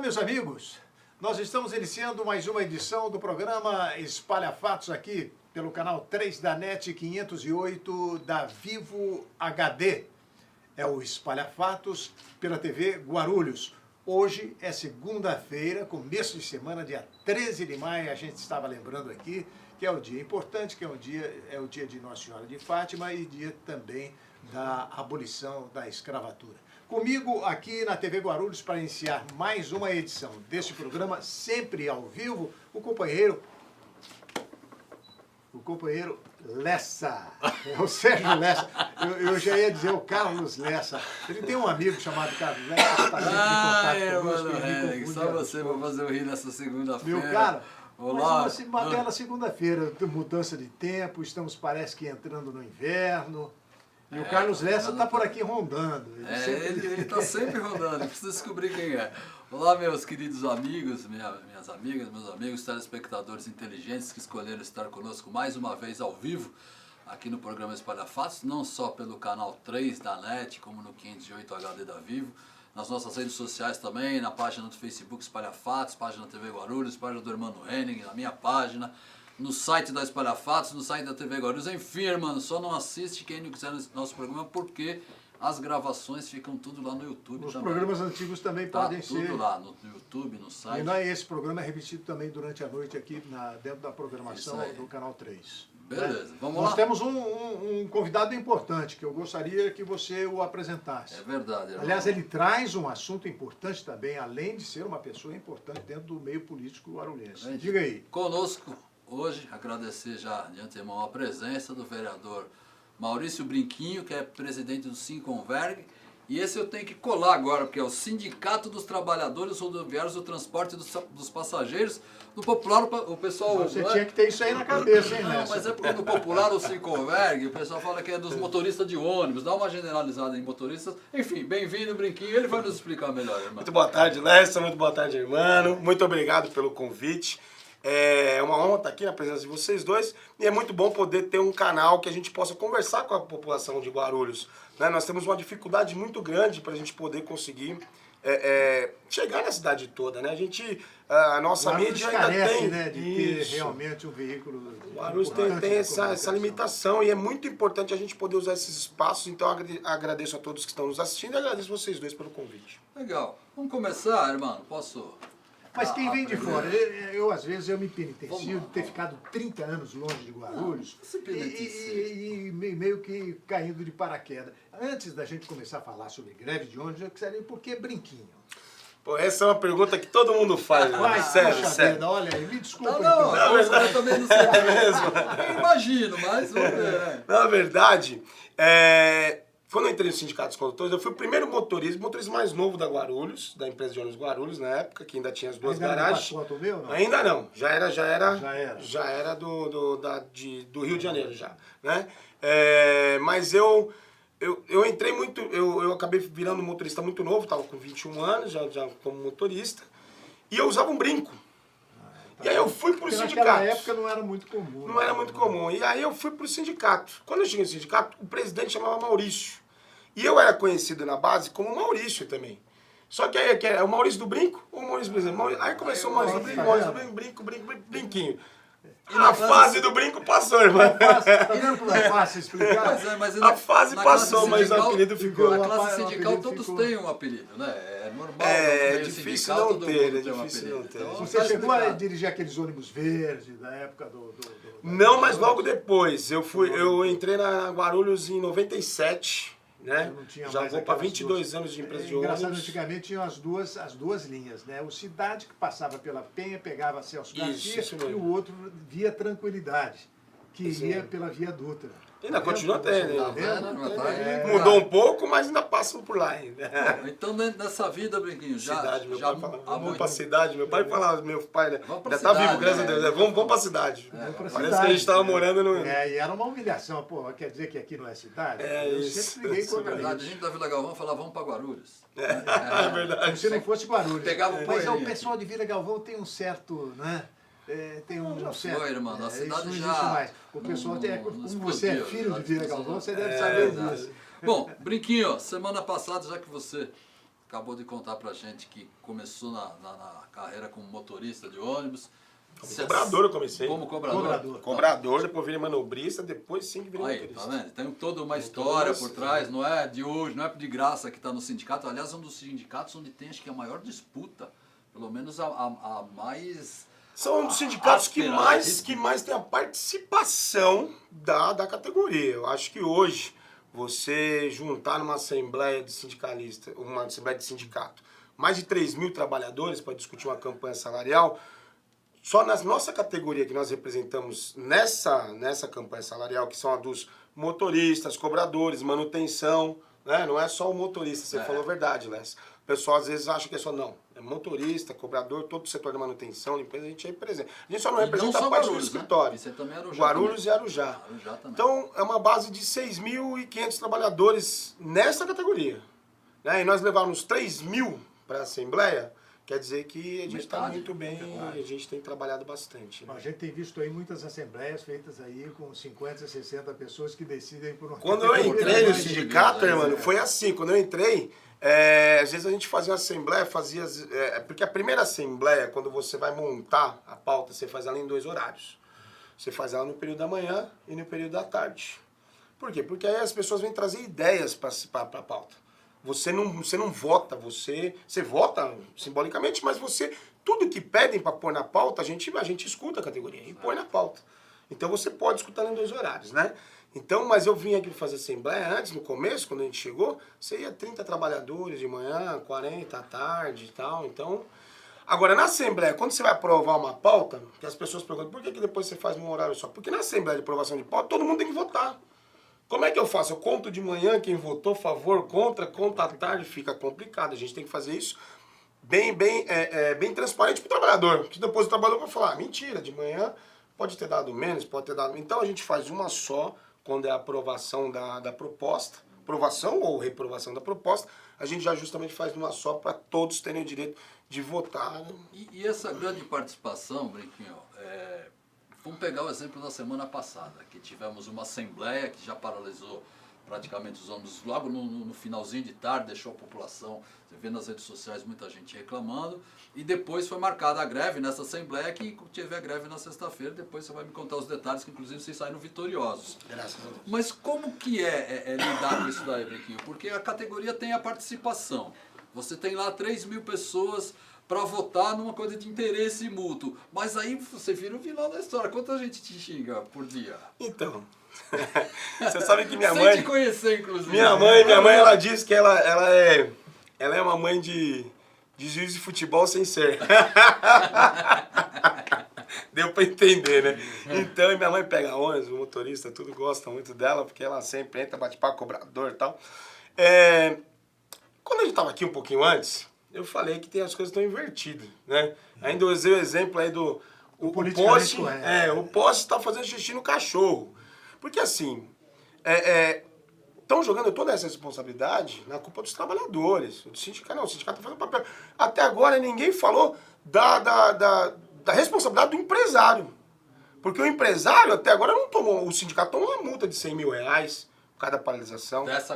meus amigos, nós estamos iniciando mais uma edição do programa Espalha Fatos aqui pelo canal 3 da NET 508 da Vivo HD. É o Espalha Fatos pela TV Guarulhos. Hoje é segunda-feira, começo de semana, dia 13 de maio, a gente estava lembrando aqui que é um dia importante, que é o dia de Nossa Senhora de Fátima e dia também da abolição da escravatura. Comigo aqui na TV Guarulhos para iniciar mais uma edição deste programa, sempre ao vivo, o companheiro Lessa, é o Sérgio Lessa. Eu já ia dizer o Carlos Lessa. Ele tem um amigo chamado Carlos Lessa que está sempre em contato conosco. Só você vai fazer eu rir nessa segunda-feira. Meu cara, olá. Mas uma bela segunda-feira, mudança de tempo, estamos parece que entrando no inverno. E o Carlos Lessa está por aqui rondando. Ele está sempre rondando, precisa descobrir quem é. Olá, meus queridos amigos, minhas amigas, meus amigos, telespectadores inteligentes que escolheram estar conosco mais uma vez ao vivo aqui no programa Espalha Fatos, não só pelo canal 3 da NET, como no 508 HD da Vivo, nas nossas redes sociais também, na página do Facebook Espalha Fatos, página da TV Guarulhos, página do Hermano Henning, na minha página, no site da Espalha Fatos, no site da TV Guarulhos, enfim, irmão, só não assiste quem não quiser no nosso programa, porque as gravações ficam tudo lá no YouTube. Os também. programas antigos também podem ser. Tudo lá no YouTube, no site. E esse programa é repetido também durante a noite aqui dentro da programação do Canal 3. Beleza, vamos lá. Nós temos um convidado importante que eu gostaria que você o apresentasse. É verdade. Irmão. Aliás, ele traz um assunto importante também, além de ser uma pessoa importante dentro do meio político guarulhense. Diga aí. Conosco hoje, agradecer já de antemão a presença do vereador Maurício Brinquinho, que é presidente do Sinconverg, e esse eu tenho que colar agora, porque é o Sindicato dos Trabalhadores Rodoviários do Transporte dos Passageiros, do Popular, o pessoal... Você tinha que ter isso aí na cabeça, hein, Não, mas é porque no Popular, o Sinconverg, o pessoal fala que é dos motoristas de ônibus, dá uma generalizada em motoristas. Enfim, bem-vindo, Brinquinho, ele vai nos explicar melhor, irmão. Muito boa tarde, Lessa, muito boa tarde, irmão. Muito obrigado pelo convite. É uma honra estar aqui na presença de vocês dois e é muito bom poder ter um canal que a gente possa conversar com a população de Guarulhos. Né? Nós temos uma dificuldade muito grande para a gente poder conseguir chegar na cidade toda. Né? A nossa mídia ainda carece, tem de ter realmente um veículo. Guarulhos tem essa limitação e é muito importante a gente poder usar esses espaços. Então agradeço a todos que estão nos assistindo e agradeço vocês dois pelo convite. Legal. Vamos começar, irmão? Posso... Mas quem vem de fora, às vezes eu me penitencio de ter ficado 30 anos longe de Guarulhos e meio que caindo de paraquedas. Antes da gente começar a falar sobre greve de ônibus, eu queria saber por que Brinquinho? Pô, essa é uma pergunta que todo mundo faz, né? Sério. Vida, olha aí, me desculpa. Eu também não sei mesmo. Eu imagino, mas vamos ver, né? Na verdade, quando eu entrei no Sindicato dos Condutores, eu fui o primeiro motorista mais novo da Guarulhos, da empresa de ônibus Guarulhos, na época, que ainda tinha as duas garagens. Não? Ainda não, já era do Rio de Janeiro já, né? Mas eu entrei muito, eu acabei virando motorista muito novo, estava com 21 anos, já como motorista, e eu usava um brinco. E aí eu fui pro sindicato. Naquela época não era muito comum. Não era muito comum. E aí eu fui pro sindicato. Quando eu cheguei no sindicato, o presidente chamava Maurício. E eu era conhecido na base como Maurício também. Só que aí é o Maurício do Brinco ou o Maurício do Brinco? Aí começou o Maurício do Brinco, Brinquinho. A fase do brinco passou, irmão. Tá vendo como é fácil explicar? Mas a fase passou, mas o apelido ficou. Na classe sindical todos têm um apelido, né? É normal. É difícil não ter, Então, você chegou a dirigir aqueles ônibus verdes da época Não, mas logo depois. Eu entrei na Guarulhos em 97. Né? Já vou para 22 anos de empresa de ônibus. Engraçado, antigamente tinham as duas linhas, né? O Cidade, que passava pela Penha, pegava Celso Garcia, e o outro via Tranquilidade, que ia pela Via Dutra. Ainda continua tendo. Mudou um pouco, mas ainda passam por lá ainda. Então, nessa vida, Brinquinho, cidade, meu pai falava, vamos pra cidade. Meu pai falava, meu pai, né? Ainda tá vivo, graças a Deus. Vamos pra cidade. Parece que a gente tava morando no... e era uma humilhação. Pô, quer dizer que aqui não é cidade? Eu sempre liguei contra isso. A gente da Vila Galvão falava, vamos pra Guarulhos. É verdade. Se não fosse Guarulhos. Mas o pessoal de Vila Galvão tem um certo, né? Tem um certo... Foi, irmão, a cidade isso já... não existe mais. O pessoal como você é filho de Vila Galvão, você deve saber disso. Bom, Brinquinho, semana passada, já que você acabou de contar pra gente que começou na carreira como motorista de ônibus. Como cobrador eu comecei. Como cobrador? Cobrador, depois virei manobrista, depois sim que virei Aí, motorista. tá vendo? Tem toda uma história por trás, não é de hoje, não é de graça que está no sindicato. Aliás, é um dos sindicatos onde tem, acho que a maior disputa, pelo menos a mais... São um dos sindicatos que áspera, mais tem a participação da categoria. Eu acho que hoje, você juntar numa assembleia de sindicalista, uma assembleia de sindicato, mais de 3 mil trabalhadores para discutir uma campanha salarial, só na nossa categoria que nós representamos nessa campanha salarial, que são a dos motoristas, cobradores, manutenção, né? Não é só o motorista, você falou a verdade, Léo. O pessoal às vezes acha que é só, não. É motorista, cobrador, todo o setor de manutenção, limpeza, a gente representa. A gente só não representa a parte do escritório. Né? Você também é Arujá. Guarulhos e Arujá. Então, é uma base de 6.500 trabalhadores nessa categoria. Né? E nós levamos 3 mil para a Assembleia. Quer dizer que a gente está muito bem, a gente tem trabalhado bastante. Né? A gente tem visto aí muitas assembleias feitas aí com 50, 60 pessoas que decidem por uma... Quando eu entrei no sindicato, mano, foi assim. Quando eu entrei, às vezes a gente fazia uma assembleia, porque a primeira assembleia, quando você vai montar a pauta, você faz ela em 2 horários. Você faz ela no período da manhã e no período da tarde. Por quê? Porque aí as pessoas vêm trazer ideias para a pauta. Você não vota, você vota simbolicamente, mas tudo que pedem para pôr na pauta, a gente escuta a categoria e põe na pauta. Então você pode escutar em 2 horários, né? Então, mas eu vim aqui fazer assembleia antes, no começo, quando a gente chegou, você ia 30 trabalhadores de manhã, 40 à tarde e tal, então... Agora, na assembleia, quando você vai aprovar uma pauta, que as pessoas perguntam, por que depois você faz num horário só? Porque na assembleia de aprovação de pauta, todo mundo tem que votar. Como é que eu faço? Eu conto de manhã quem votou, favor, contra, conta à tarde, fica complicado. A gente tem que fazer isso bem transparente para o trabalhador. Porque depois o trabalhador vai falar, mentira, de manhã pode ter dado menos, pode ter dado... Então a gente faz uma só, quando é a aprovação da proposta, aprovação ou reprovação da proposta, a gente já justamente faz uma só para todos terem o direito de votar. Né? E essa grande participação, Brinquinho, vamos pegar o exemplo da semana passada, que tivemos uma assembleia que já paralisou praticamente os ônibus logo no finalzinho de tarde, deixou a população, você vê nas redes sociais muita gente reclamando, e depois foi marcada a greve nessa assembleia, que teve a greve na sexta-feira, depois você vai me contar os detalhes, que inclusive vocês saíram vitoriosos. Graças a Deus. Mas como que é lidar com isso daí, Brinquinho? Porque a categoria tem a participação, você tem lá 3 mil pessoas para votar numa coisa de interesse mútuo. Mas aí você vira o vilão da história. Quanta gente te xinga por dia? Então, você sabe que minha Sem mãe... te conhecer, inclusive. Minha mãe, ela diz que ela é uma mãe de juiz de futebol sem ser. Deu para entender, né? Então, minha mãe pega ônibus, o motorista, tudo gosta muito dela, porque ela sempre entra, bate papo, cobrador e tal. Quando a gente estava aqui um pouquinho antes... Eu falei que tem as coisas estão invertidas, né? Ainda usei o exemplo aí do o poste, o poste está fazendo xixi no cachorro. Porque assim, estão jogando toda essa responsabilidade na culpa dos trabalhadores. O sindicato não, o sindicato está fazendo papel. Até agora ninguém falou da responsabilidade do empresário. Porque o empresário até agora não tomou, o sindicato tomou uma multa de 100 mil reais por cada paralisação. Dessa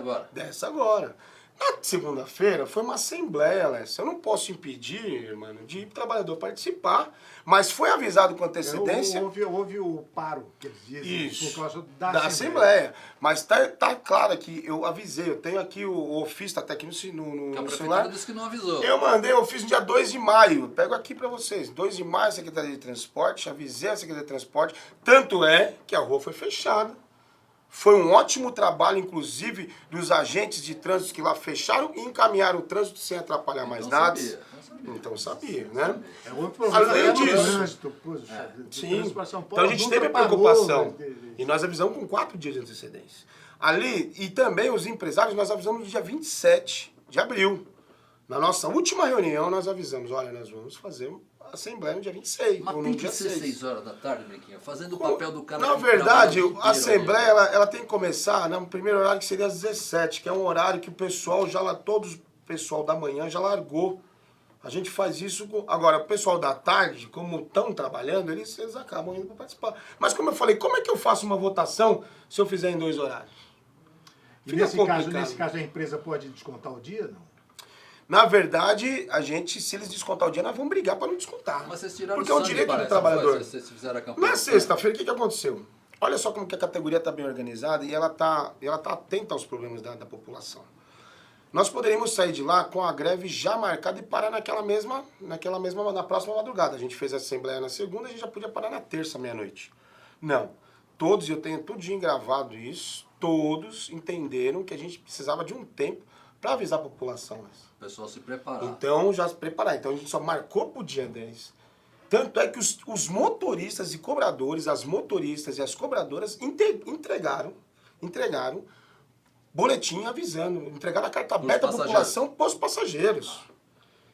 agora. Na segunda-feira foi uma assembleia, Lécio. Eu não posso impedir, mano, de o trabalhador participar, mas foi avisado com antecedência. Houve o paro, que eles dizem, isso, por causa da Assembleia. Mas tá claro que eu avisei, eu tenho aqui o ofício, tá até aqui no a celular. prefeitura disse que não avisou. Eu mandei o ofício no dia 2 de maio, pego aqui pra vocês. 2 de maio, Secretaria de Transporte, avisei a Secretaria de Transporte, tanto é que a rua foi fechada. Foi um ótimo trabalho, inclusive, dos agentes de trânsito que lá fecharam e encaminharam o trânsito sem atrapalhar mais nada. Então sabia, né? Além disso, sim. Então a gente teve a preocupação. E nós avisamos com 4 dias de antecedência. Ali, e também os empresários, nós avisamos no dia 27 de abril. Na nossa última reunião, nós avisamos, olha, nós vamos fazer a assembleia no dia 26. Mas ou tem no que dia ser 6. 6 horas da tarde, Brinquinho, fazendo o papel do cara. Na verdade, a assembleia ela tem que começar no primeiro horário, que seria às 17, que é um horário que o pessoal o pessoal da manhã já largou. A gente faz isso agora, o pessoal da tarde, como estão trabalhando, eles acabam indo para participar. Mas como eu falei, como é que eu faço uma votação se eu fizer em 2 horários? E nesse caso a empresa pode descontar o dia, não? Na verdade, a gente, se eles descontar o dia, nós vamos brigar para não descontar. Mas vocês tiraram porque é o sangue, direito parece, do trabalhador. não foi? Vocês fizeram a campanha. Na sexta-feira, o que aconteceu? Olha só como que a categoria está bem organizada e ela tá atenta aos problemas da população. Nós poderíamos sair de lá com a greve já marcada e parar na próxima madrugada. A gente fez a assembleia na segunda, a gente já podia parar na terça, meia-noite. Não. Todos, eu tenho tudinho gravado isso, todos entenderam que a gente precisava de um tempo para avisar a população. O pessoal se preparar. Então, já se preparar. Então, a gente só marcou para o dia 10. Tanto é que os motoristas e cobradores, as motoristas e as cobradoras entregaram boletim avisando, entregaram a carta aberta à população para os passageiros.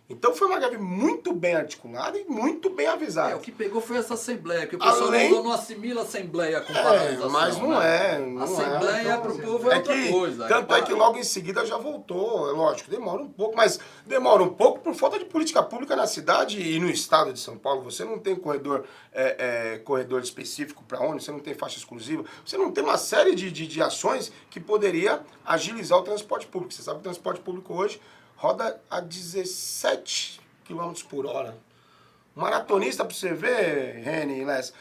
Então foi uma greve muito bem articulada e muito bem avisada. O que pegou foi essa assembleia, que o pessoal não assimila a assembleia com paralisação. Mas não é. Assembleia para o povo é outra coisa. Tanto é que logo em seguida já voltou. Lógico, demora um pouco, mas demora um pouco por falta de política pública na cidade e no estado de São Paulo. Você não tem corredor específico para ônibus, você não tem faixa exclusiva, você não tem uma série de ações que poderia agilizar o transporte público. Você sabe que o transporte público hoje roda a 17 km por hora. Maratonista, pra você ver, Reni e Les,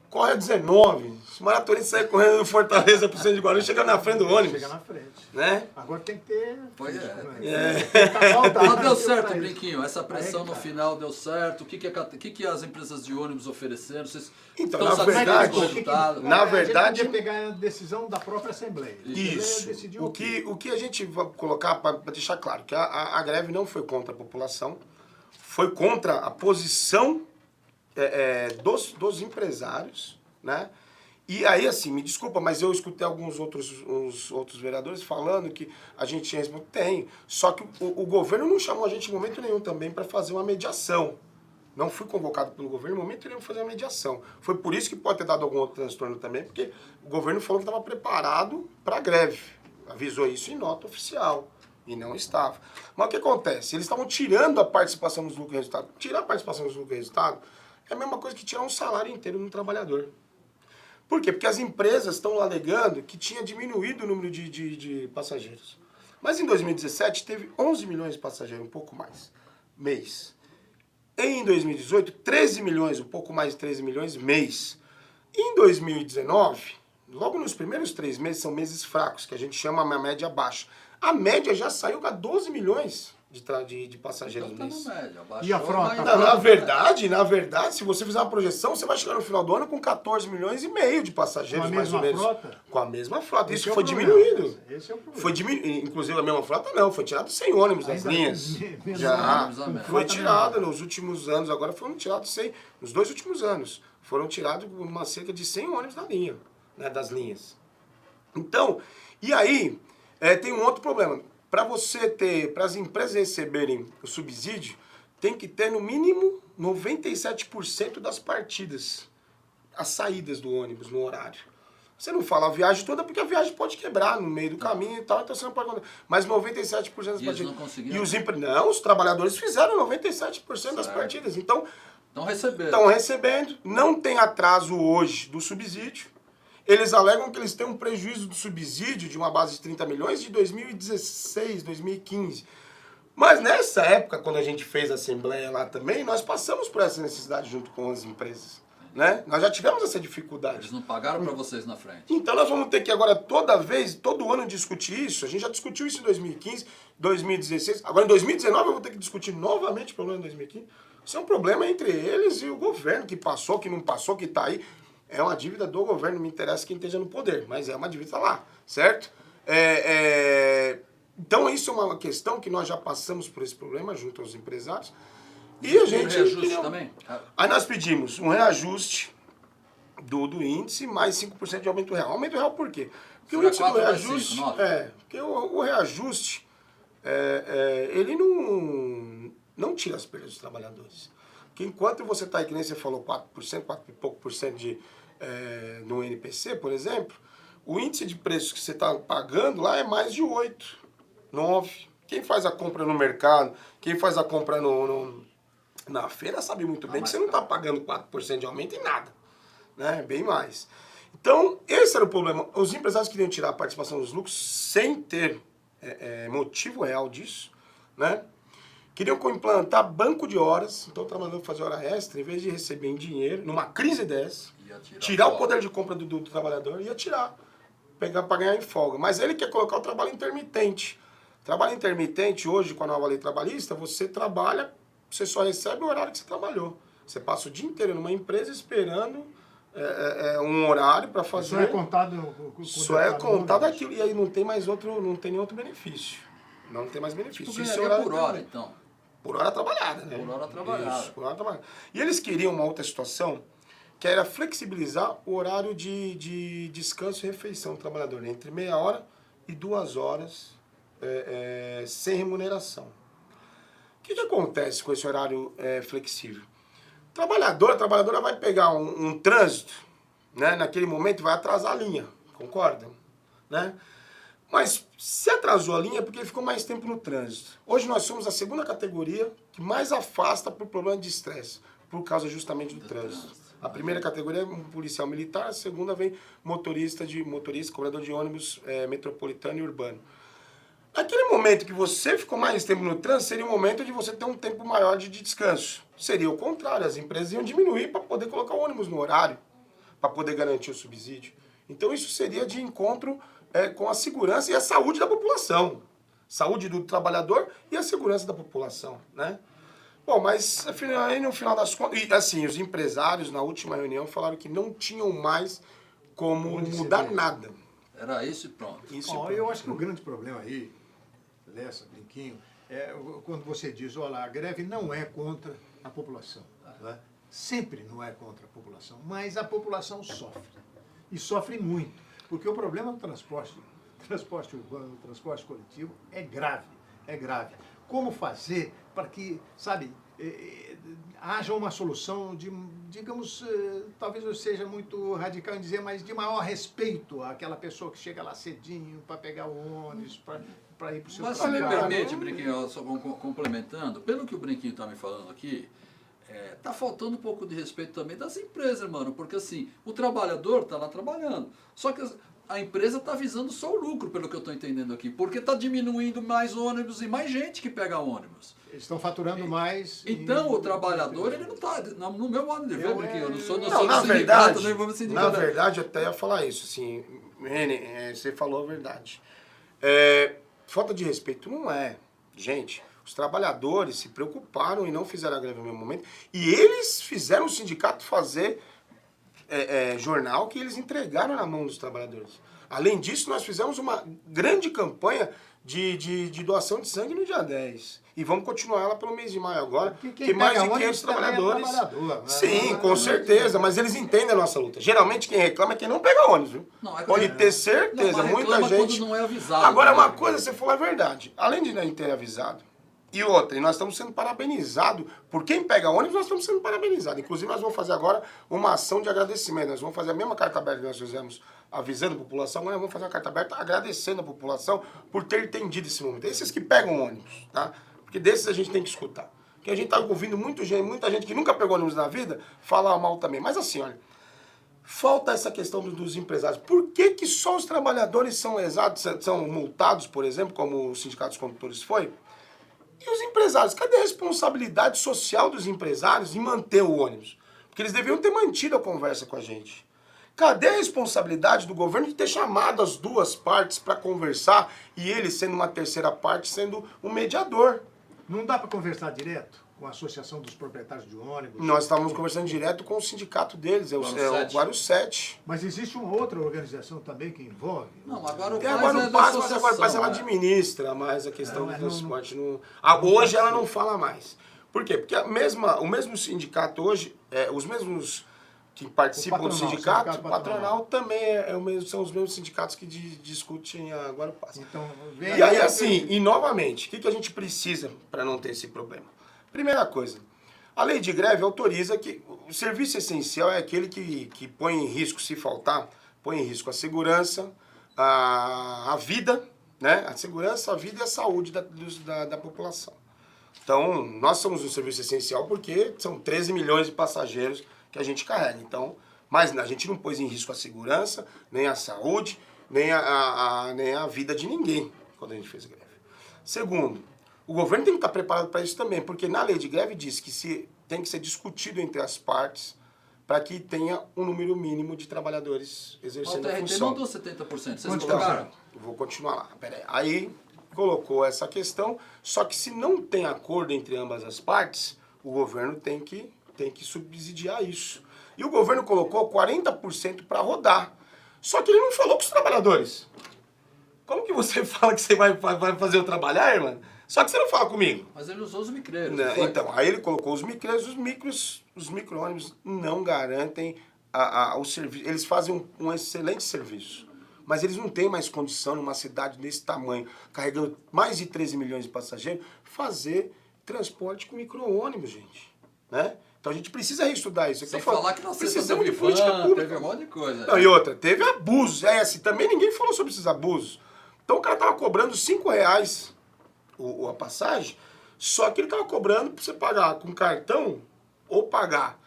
corre a 19. Se o maratonista sair correndo no Fortaleza pro centro de Guarulhos, chega na frente do ônibus. Chega na frente. Né? Agora tem que ter... Pois é. Mas deu certo, Brinquinho. Essa pressão no final deu certo. O que as empresas de ônibus ofereceram? Vocês então, estão na resultado? Na verdade... A gente podia pegar a decisão da própria Assembleia. Isso. O que a gente vai colocar, para deixar claro, que a greve não foi contra a população, foi contra a posição dos empresários, né? E aí, assim, me desculpa, mas eu escutei alguns outros vereadores falando que a gente tinha... Tem, só que o governo não chamou a gente em momento nenhum também para fazer uma mediação. Não fui convocado pelo governo em momento nenhum para fazer uma mediação. Foi por isso que pode ter dado algum outro transtorno também, porque o governo falou que estava preparado para a greve. Avisou isso em nota oficial. E não estava. Mas o que acontece? Eles estavam tirando a participação nos lucros e resultados. Tirar a participação nos lucros e resultados é a mesma coisa que tirar um salário inteiro no trabalhador. Por quê? Porque as empresas estão alegando que tinha diminuído o número de passageiros. Mas em 2017 teve 11 milhões de passageiros, um pouco mais, mês. Em 2018, 13 milhões, um pouco mais de 13 milhões, mês. E em 2019, logo nos primeiros 3 meses, são meses fracos, que a gente chama a média baixa. A média já saiu a 12 milhões de passageiros mês. E a frota? Na verdade, se você fizer uma projeção, você vai chegar no final do ano com 14 milhões e meio de passageiros, mais ou menos. Com a mesma frota? Isso foi diminuído. Esse é o problema. Foi diminuído. Inclusive a mesma frota não, foi tirado 100 ônibus das linhas. Já foi tirado nos últimos anos, agora foram tirados 100, nos 2 últimos anos. Foram tirados cerca de 100 ônibus da linha, né, das linhas. Então, e aí, tem um outro problema. Para as empresas receberem o subsídio, tem que ter no mínimo 97% das partidas, as saídas do ônibus no horário. Você não fala a viagem toda porque a viagem pode quebrar no meio do caminho e tal, então você não pode... Mas 97% das partidas. Não conseguiram? Não, os trabalhadores fizeram 97% das partidas. Então, estão recebendo. Não tem atraso hoje do subsídio. Eles alegam que eles têm um prejuízo do subsídio de uma base de 30 milhões de 2016, 2015. Mas nessa época, quando a gente fez a assembleia lá também, nós passamos por essa necessidade junto com as empresas. Né? Nós já tivemos essa dificuldade. Eles não pagaram para vocês na frente. Então nós vamos ter que agora todo ano discutir isso. A gente já discutiu isso em 2015, 2016. Agora em 2019 eu vou ter que discutir novamente o problema de 2015. Isso é um problema entre eles e o governo, que passou, que não passou, que está aí. É uma dívida do governo, não me interessa quem esteja no poder, mas é uma dívida lá, certo? Então isso é uma questão que nós já passamos por esse problema junto aos empresários. E a gente... reajuste também? Aí nós pedimos um reajuste do índice mais 5% de aumento real. Aumento real por quê? Porque o índice do reajuste... porque o reajuste, ele não tira as perdas dos trabalhadores. Porque enquanto você está aí, que nem você falou, 4%, 4 e pouco por cento no NPC, por exemplo, o índice de preços que você está pagando lá é mais de 8, 9. Quem faz a compra no mercado, quem faz a compra na feira sabe muito bem que você não está pagando 4% de aumento em nada, né? Bem mais. Então, esse era o problema. Os empresários queriam tirar a participação dos lucros sem ter motivo real disso, né? Queriam implantar banco de horas, então o trabalhador fazia hora extra, em vez de receber em dinheiro, numa crise dessa, tirar o poder de compra do trabalhador, ia tirar, pegar para ganhar em folga. Mas ele quer colocar o trabalho intermitente. Trabalho intermitente, hoje, com a nova lei trabalhista, você trabalha, você só recebe o horário que você trabalhou. Você passa o dia inteiro numa empresa esperando um horário para fazer. Só é contado Só é contado aquilo. E aí não tem mais outro, não tem nenhum outro benefício. Não tem mais benefício. Tu ganharia por hora, então. Por hora trabalhada, né? Por hora trabalhada. Isso, por hora trabalhada. E eles queriam uma outra situação, que era flexibilizar o horário de descanso e refeição do trabalhador, né? Entre meia hora e 2 horas sem remuneração. O que acontece com esse horário flexível? A trabalhadora vai pegar um trânsito, né? Naquele momento vai atrasar a linha, concordam? Né? Mas se atrasou a linha é porque ele ficou mais tempo no trânsito. Hoje nós somos a segunda categoria que mais afasta por problema de estresse, por causa justamente do trânsito. A primeira categoria é um policial militar, a segunda vem motorista, cobrador de ônibus metropolitano e urbano. Naquele momento que você ficou mais tempo no trânsito, seria o momento de você ter um tempo maior de descanso. Seria o contrário, as empresas iam diminuir para poder colocar o ônibus no horário, para poder garantir o subsídio. Então isso seria de encontro com a segurança e a saúde da população. Saúde do trabalhador e a segurança da população, né? Bom, mas aí no final das contas, e assim, os empresários na última reunião falaram que não tinham mais como mudar nada. Era isso e pronto. Eu acho que o grande problema aí, Lessa, Brinquinho, é quando você diz, olha, a greve não é contra a população. Né? Sempre não é contra a população, mas a população sofre. E sofre muito, porque o problema do transporte urbano, do transporte coletivo é grave, é grave. Como fazer para que, sabe, haja uma solução de, digamos, talvez eu seja muito radical em dizer, mas de maior respeito àquela pessoa que chega lá cedinho para pegar o ônibus, para ir para o seu trabalho. Mas se me permite, Brinquinho, só complementando, pelo que o Brinquinho está me falando aqui, tá faltando um pouco de respeito também das empresas, mano, porque assim, o trabalhador está lá trabalhando, só que a empresa está visando só o lucro, pelo que eu estou entendendo aqui, porque está diminuindo mais ônibus e mais gente que pega ônibus. Eles estão faturando mais. Então, o trabalhador, ele não está, no meu modo de ver, porque eu não sou na do verdade, sindicato, nem vou sindicato. Na verdade, eu até ia falar isso, assim, você falou a verdade. Falta de respeito não é. Gente, os trabalhadores se preocuparam e não fizeram a greve no mesmo momento, e eles fizeram o sindicato fazer jornal que eles entregaram na mão dos trabalhadores. Além disso, nós fizemos uma grande campanha de doação de sangue no dia 10. E vamos continuar ela pelo mês de maio agora, que mais de 500 trabalhadores. Sim, com certeza, mas eles entendem a nossa luta. Geralmente quem reclama é quem não pega ônibus, viu? Pode ter certeza, muita gente. Não é avisado, agora, uma coisa, você falou a verdade. Além de não ter avisado, e outra, e nós estamos sendo parabenizados. Por quem pega ônibus, nós estamos sendo parabenizados. Inclusive, nós vamos fazer agora uma ação de agradecimento. Nós vamos fazer a mesma carta aberta que nós fizemos avisando a população, agora nós vamos fazer uma carta aberta agradecendo a população por ter entendido esse momento. Esses que pegam ônibus, tá? Porque desses a gente tem que escutar. Porque a gente está ouvindo muita gente que nunca pegou ônibus na vida falar mal também. Mas assim, olha, falta essa questão dos empresários. Por que só os trabalhadores são multados, por exemplo, como o Sindicato dos Condutores foi? E os empresários? Cadê a responsabilidade social dos empresários em manter o ônibus? Porque eles deviam ter mantido a conversa com a gente. Cadê a responsabilidade do governo de ter chamado as duas partes para conversar e ele, sendo uma terceira parte, sendo um mediador? Não dá para conversar direto com a Associação dos Proprietários de Ônibus? Nós estávamos conversando direto com o sindicato deles, o Guarulhos 7. Mas existe uma outra organização também que envolve? Não, agora o Paz ela administra mais a questão do transporte. Hoje ela não fala mais. Por quê? Porque o mesmo sindicato hoje, os mesmos que participam do sindicato patronal também são os mesmos sindicatos que discutem a Guarupaz. Então, e aí assim, e novamente, o que a gente precisa para não ter esse problema? Primeira coisa, a lei de greve autoriza que o serviço essencial é aquele que põe em risco, se faltar, põe em risco a segurança, a vida, né? A segurança, a vida e a saúde da população. Então, nós somos um serviço essencial porque são 13 milhões de passageiros que a gente carrega. Então, mas a gente não pôs em risco a segurança, nem a saúde, nem a vida de ninguém quando a gente fez greve. Segundo, O governo tem que estar preparado para isso também, porque na lei de greve diz que tem que ser discutido entre as partes para que tenha um número mínimo de trabalhadores exercendo a O TRT função. mandou 70%, vocês Quanto colocaram? Vou continuar lá. Pera aí. Colocou essa questão, só que se não tem acordo entre ambas as partes, o governo tem que subsidiar isso. E o governo colocou 40% para rodar. Só que ele não falou com os trabalhadores. Como que você fala que você vai fazer eu trabalhar, irmão? Só que você não fala comigo. Mas ele usou os micreiros. Né? não foi? Então, aí ele colocou os micros, os micro-ônibus não garantem o serviço. Eles fazem um excelente serviço. Mas eles não têm mais condição, numa cidade desse tamanho, carregando mais de 13 milhões de passageiros, fazer transporte com micro-ônibus, gente. Né? Então a gente precisa reestudar isso. Sem falar que nós precisamos de teve política van, pública. teve um monte de coisa. Não, e outra, teve abusos. Assim, também ninguém falou sobre esses abusos. Então o cara tava cobrando R$5 a passagem, só que ele tava cobrando para você pagar com cartão ou pagar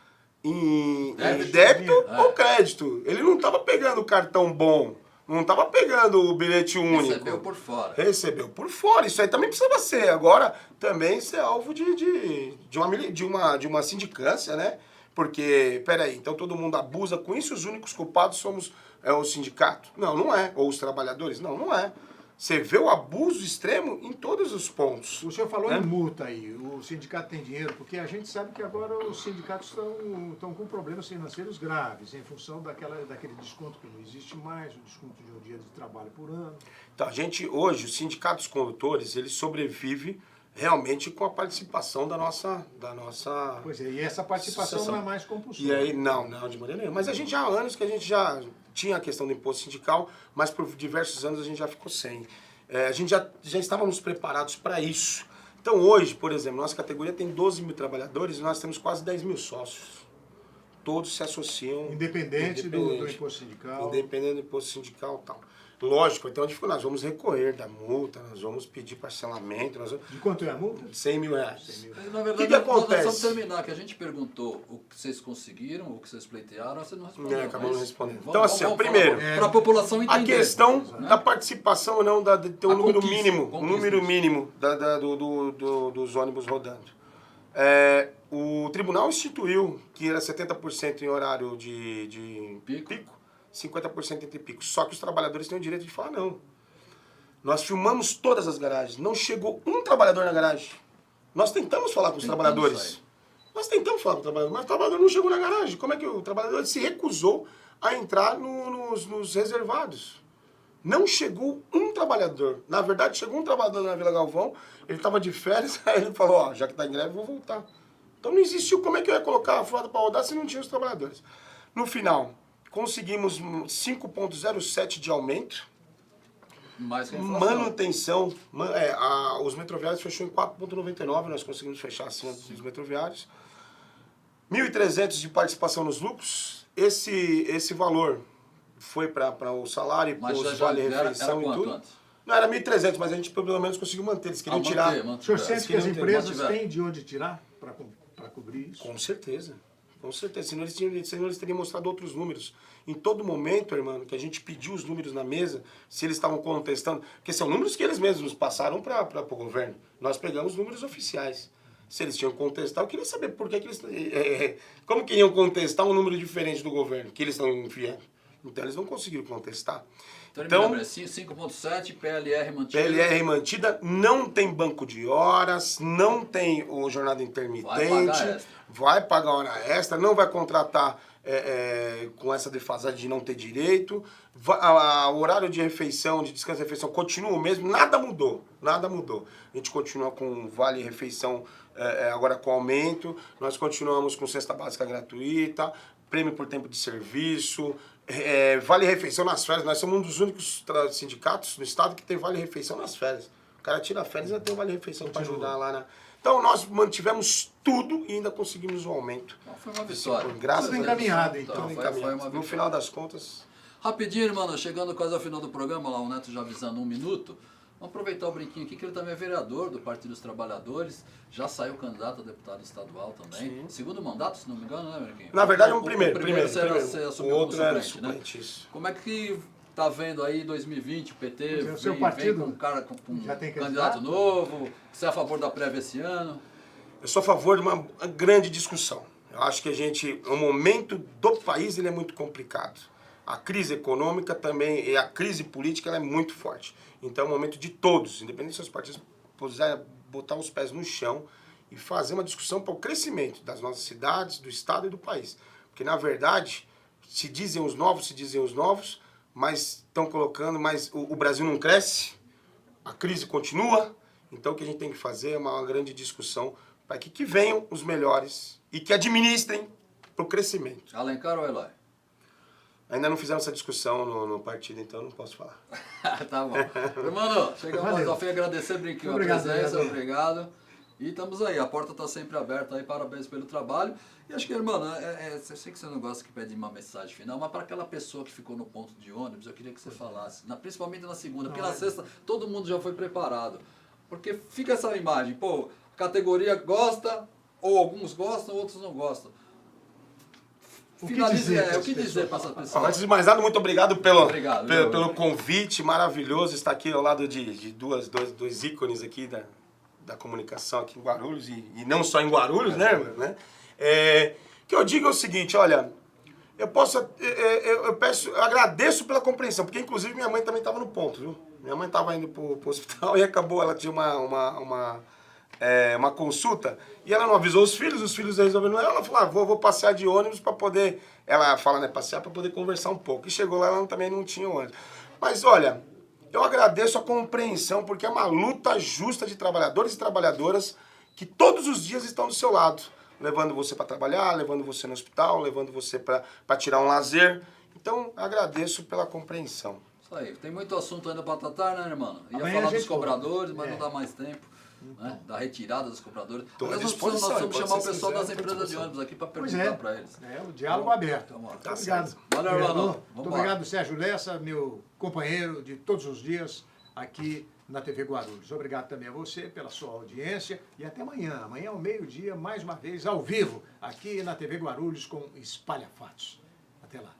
em débito ou crédito. Ele não tava pegando o cartão bom. Não estava pegando o bilhete único. Recebeu por fora. Recebeu por fora. Isso aí também precisava ser. Agora, também ser alvo de uma sindicância, né? Porque, peraí, então todo mundo abusa com isso, os únicos culpados somos o sindicato? Não, não é. Ou os trabalhadores? Não, não é. Você vê o abuso extremo em todos os pontos. O senhor falou em multa aí, o sindicato tem dinheiro, porque a gente sabe que agora os sindicatos estão com problemas financeiros graves, em função daquele desconto que não existe mais, o desconto de um dia de trabalho por ano. Então, a gente, hoje, os sindicatos condutores, eles sobrevivem realmente com a participação da nossa... Pois é, e essa participação associação. não é mais compulsória. E aí, não, de maneira nenhuma. Mas a gente já há anos que a gente já tinha a questão do imposto sindical, mas por diversos anos a gente já ficou sem. A gente já estávamos preparados para isso. Então hoje, por exemplo, nossa categoria tem 12 mil trabalhadores e nós temos quase 10 mil sócios. Todos se associam... Independente do imposto sindical. Independente do imposto sindical e tal. Lógico, então a gente falou, nós vamos recorrer da multa, nós vamos pedir parcelamento. De quanto é a multa? R$100 mil. Na verdade, que acontece? nós vamos terminar, que a gente perguntou o que vocês conseguiram, o que vocês pleitearam, você não respondeu. Acabou não respondendo. Vamos, Então, assim, primeiro, para a população entender. a questão né? da participação ou não, de ter um A número conquista, mínimo, conquista. um número mínimo dos ônibus rodando. O tribunal instituiu que era 70% em horário de Pico. 50% entre picos. Só que os trabalhadores têm o direito de falar não. Nós filmamos todas as garagens. Não chegou um trabalhador na garagem. Nós tentamos falar com os trabalhadores. sair. Nós tentamos falar com o trabalhador, mas o trabalhador não chegou na garagem. Como é que o trabalhador se recusou a entrar nos reservados? Não chegou um trabalhador. Na verdade, chegou um trabalhador na Vila Galvão, ele estava de férias, aí ele falou, ó, já que está em greve, vou voltar. Então não existiu como é que eu ia colocar a frota para rodar se não tinha os trabalhadores. No final, conseguimos 5,07 de aumento. Mais que a inflação. Manutenção. Os metroviários fechou em 4,99, nós conseguimos fechar acima dos metroviários. 1.300 de participação nos lucros. Esse valor foi para o salário, Mas para os já vale-refeição era e quanto tudo. antes? Não, era 1.300, mas a gente pelo menos conseguiu manter. Eles queriam tirar. O senhor sente que as empresas mantiver. têm de onde tirar para cobrir isso? Com certeza. Com certeza. Senão eles teriam mostrado outros números. Em todo momento, irmão, que a gente pediu os números na mesa, se eles estavam contestando, porque são números que eles mesmos passaram para o governo. Nós pegamos números oficiais. Se eles tinham que contestar, eu queria saber por que eles... como que iam contestar um número diferente do governo que eles estão enviando? Então eles não conseguiram contestar. Então, 5,7, PLR mantida. PLR mantida, não tem banco de horas, não tem o jornada intermitente, vai pagar hora extra, não vai contratar com essa defasagem de não ter direito, o horário de refeição, de descanso e refeição continua o mesmo, nada mudou. A gente continua com vale refeição agora com aumento, nós continuamos com cesta básica gratuita, prêmio por tempo de serviço, vale-refeição nas férias. Nós somos um dos únicos sindicatos no estado que tem vale-refeição nas férias. O cara tira férias e ainda tem vale-refeição para ajudar lá na... Então nós mantivemos tudo e ainda conseguimos um aumento. Foi uma vitória. Graças Tudo a Deus. encaminhado, então. Tudo Foi encaminhado. uma No vitória. final das contas... Rapidinho, irmão, chegando quase ao final do programa, lá o Neto já avisando 1 minuto. Vamos aproveitar o brinquinho aqui, que ele também é vereador do Partido dos Trabalhadores, já saiu candidato a deputado estadual também. Sim. Segundo mandato, se não me engano, né, Brinquinho? Na verdade, o primeiro primeiro. Você assumiu O como outro era suplente, né? suplente, isso. Como é que tá vendo aí 2020, o PT o seu vem partido com um cara com já tem candidato candidato? novo, você é a favor da prévia esse ano? Eu sou a favor de uma grande discussão. Eu acho que o momento do país ele é muito complicado. A crise econômica também e a crise política ela é muito forte. Então é o momento de todos, independente se os partidos puderem botar os pés no chão e fazer uma discussão para o crescimento das nossas cidades, do estado e do país. Porque na verdade, se dizem os novos, mas estão colocando, mas o Brasil não cresce, a crise continua. Então o que a gente tem que fazer é uma grande discussão para que venham os melhores e que administrem para o crescimento. Alencar ou Eloy? Ainda não fizemos essa discussão no partido, então não posso falar. Tá bom. Mano, chegamos mais ao fim, agradecer, Brinquinho, a presença, obrigado. E estamos aí, a porta está sempre aberta aí, parabéns pelo trabalho. E acho que, irmão, eu sei que você não gosta que pede uma mensagem final, mas para aquela pessoa que ficou no ponto de ônibus, eu queria que você falasse, principalmente na segunda, porque na sexta todo mundo já foi preparado. Porque fica essa imagem, pô, a categoria gosta, ou alguns gostam, outros não gostam. O que dizer para essas pessoas? Antes de mais nada, muito obrigado pelo convite maravilhoso, estar aqui ao lado de dois ícones aqui da comunicação aqui em Guarulhos, e não só em Guarulhos, né? Que eu digo é o seguinte, olha, eu agradeço pela compreensão, porque inclusive minha mãe também estava no ponto, viu? Minha mãe estava indo pro hospital e acabou, ela tinha uma consulta, e ela não avisou os filhos resolveram, ela falou, vou passear de ônibus para poder, ela fala, né, passear para poder conversar um pouco, e chegou lá, ela também não tinha ônibus. Mas olha, eu agradeço a compreensão, porque é uma luta justa de trabalhadores e trabalhadoras que todos os dias estão do seu lado, levando você para trabalhar, levando você no hospital, levando você para tirar um lazer. Então, agradeço pela compreensão. Isso aí, tem muito assunto ainda para tratar, né, irmão? Ia Amanhã falar dos cobradores, mas não dá mais tempo. Né? Da retirada dos cobradores. Aliás, nós precisamos chamar o pessoal das empresas de ônibus aqui para perguntar para eles. O diálogo aberto. Muito obrigado. Valeu, irmão. Muito obrigado, Sérgio Lessa, meu companheiro de todos os dias aqui na TV Guarulhos. Obrigado também a você pela sua audiência e até amanhã. Amanhã ao meio-dia, mais uma vez, ao vivo, aqui na TV Guarulhos com Espalha Fatos. Até lá.